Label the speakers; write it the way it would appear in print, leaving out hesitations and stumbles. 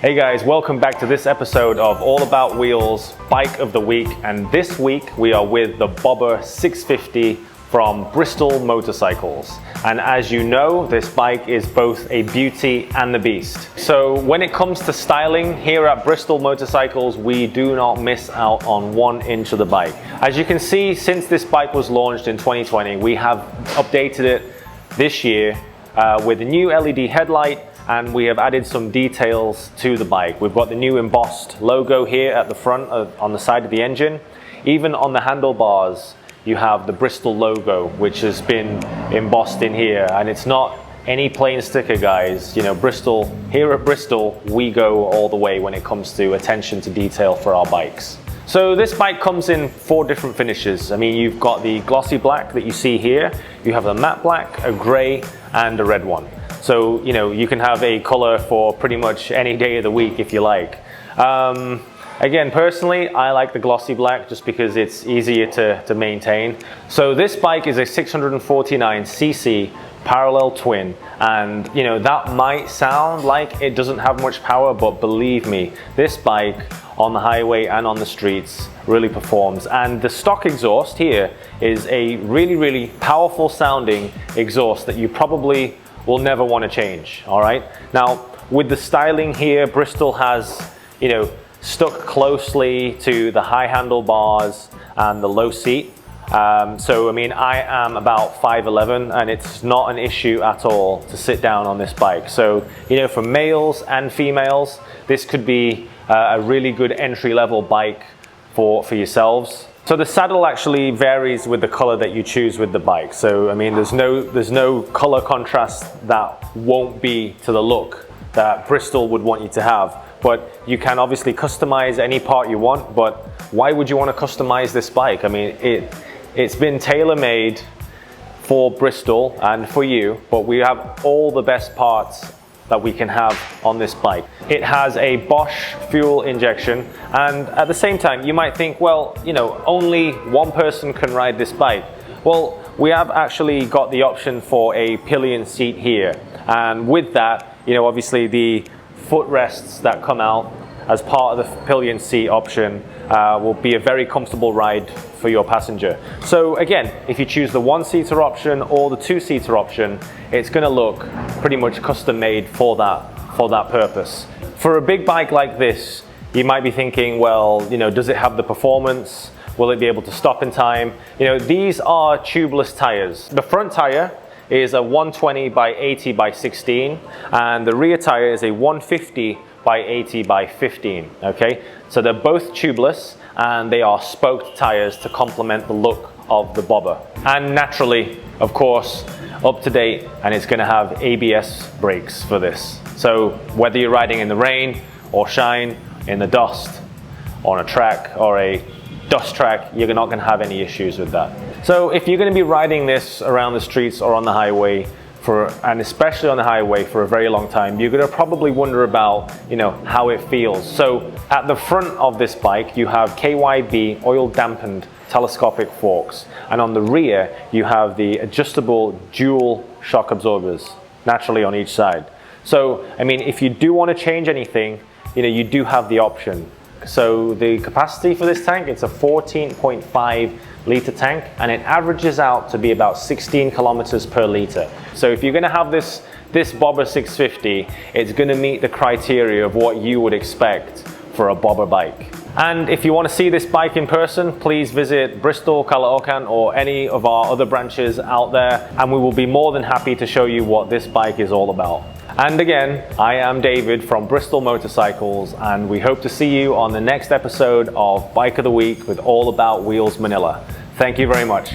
Speaker 1: Hey guys, welcome back to this episode of All About Wheels Bike of the Week, and this week we are with the Bobber 650 from Bristol Motorcycles. And as you know, this bike is both a beauty and the beast. So when it comes to styling here at Bristol Motorcycles, we do not miss out on 1 inch of the bike. As you can see, since this bike was launched in 2020, we have updated it this year with a new LED headlight, and we have added some details to the bike. We've got the new embossed logo here at the front on the side of the engine. Even on the handlebars, you have the Bristol logo, which has been embossed in here, and it's not any plain sticker, guys. You know, Bristol, here at Bristol, we go all the way when it comes to attention to detail for our bikes. So this bike comes in 4 different finishes. I mean, you've got the glossy black that you see here, you have a matte black, a gray, and a red one. So, you know, you can have a color for pretty much any day of the week if you like. Again, personally, I like the glossy black just because it's easier to maintain. So this bike is a 649cc parallel twin, and you know, that might sound like it doesn't have much power, but believe me, this bike on the highway and on the streets really performs. And the stock exhaust here is a really powerful sounding exhaust that you probably will never want to change. All right, now with the styling here, Bristol has, you know, stuck closely to the high handlebars and the low seat. So I mean, I am about 5'11", and it's not an issue at all to sit down on this bike. So, you know, for males and females, this could be a really good entry-level bike for yourselves. So the saddle actually varies with the color that you choose with the bike. So I mean, there's no color contrast that won't be to the look that Bristol would want you to have. But you can obviously customize any part you want. But why would you want to customize this bike? I mean, it's been tailor-made for Bristol and for you, but we have all the best parts that we can have on this bike. It has a Bosch fuel injection, and at the same time, you might think, well, you know, only one person can ride this bike. Well, we have actually got the option for a pillion seat here, and with that, you know, obviously the footrests that come out as part of the pillion seat option will be a very comfortable ride for your passenger. So again, if you choose the 1-seater option or the 2-seater option, it's going to look pretty much custom made for that purpose. For a big bike like this, you might be thinking, well, you know, does it have the performance? Will it be able to stop in time? You know, these are tubeless tires. The front tire is a 120 by 80 by 16, and the rear tire is a 150 by 80 by 15. Okay, so they're both tubeless, and they are spoked tires to complement the look of the Bobber. And naturally, of course, up to date, and it's going to have ABS brakes for this. So whether you're riding in the rain or shine, in the dust, on a track or a dust track, you're not going to have any issues with that. So if you're going to be riding this around the streets or on the highway and especially on the highway for a very long time, you're going to probably wonder about, you know, how it feels. So at the front of this bike, you have KYB oil dampened telescopic forks, and on the rear you have the adjustable dual shock absorbers naturally on each side. So I mean, if you do want to change anything, you know, you do have the option. So the capacity for this tank, it's a 14.5 litre tank, and it averages out to be about 16 kilometers per litre. So if you're going to have this Bobber 650, it's going to meet the criteria of what you would expect for a Bobber bike. And if you want to see this bike in person, please visit Bristol, Caloocan, or any of our other branches out there, and we will be more than happy to show you what this bike is all about. And again, I am David from Bristol Motorcycles, and we hope to see you on the next episode of Bike of the Week with All About Wheels Manila. Thank you very much.